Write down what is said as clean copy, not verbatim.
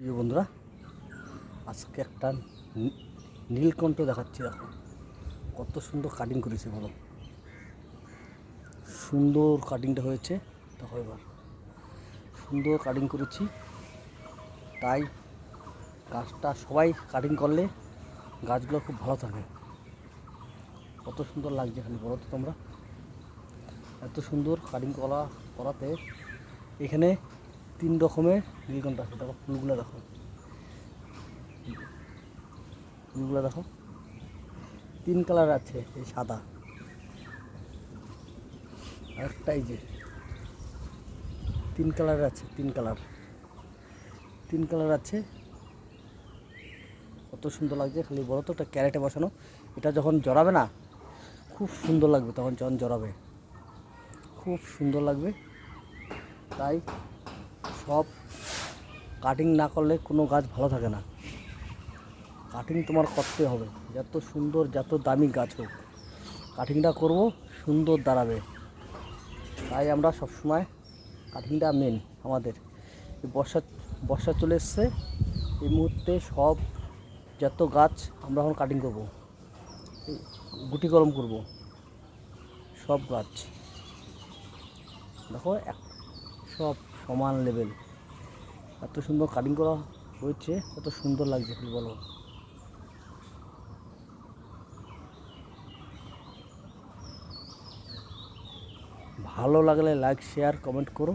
প্রিয় বন্ধুরা, আজকে একটা নীলকণ্ঠ দেখাচ্ছি। দেখো কত সুন্দর কাটিং করেছে, বলো সুন্দর কাটিংটা হয়েছে। দেখো এবার সুন্দর কাটিং করেছি, তাই গাছটা সবাই কাটিং করলে গাছগুলো খুব ভালো থাকে। কত সুন্দর লাগছে খালি বলো তো তোমরা। এত সুন্দর কাটিং করাতে এখানে 3 রকমের নীলকণ্ঠ আছে। দেখো ফুলগুলো, দেখো ফুলগুলো দেখো 3 কালার আছে। এই সাদা, আরেকটাই যে 3 কালার আছে, 3 কালার আছে। কত সুন্দর লাগছে খালি বলো তো। একটা ক্যারেটে বসানো, এটা যখন জড়াবে না খুব সুন্দর লাগবে। তখন যখন জড়াবে খুব সুন্দর লাগবে। তাই সব কাটিং না করলে কোনো গাছ ভালো থাকে না। কাটিং তোমার করতে হবে, যত সুন্দর যত দামি গাছ হোক কাটিংটা করব, সুন্দর দাঁড়াবে। তাই আমরা সবসময় কাটিংটা মেন আমাদের। এই বর্ষা চলে এসছে, এই মুহূর্তে সব যত গাছ আমরা এখন কাটিং করব, গুটি কলম করব সব গাছ। দেখো সব সমান লেভেল, এত সুন্দর কাটিং করা হয়েছে, কত সুন্দর লাগছে কি বলো। ভালো লাগলে লাইক শেয়ার কমেন্ট করো।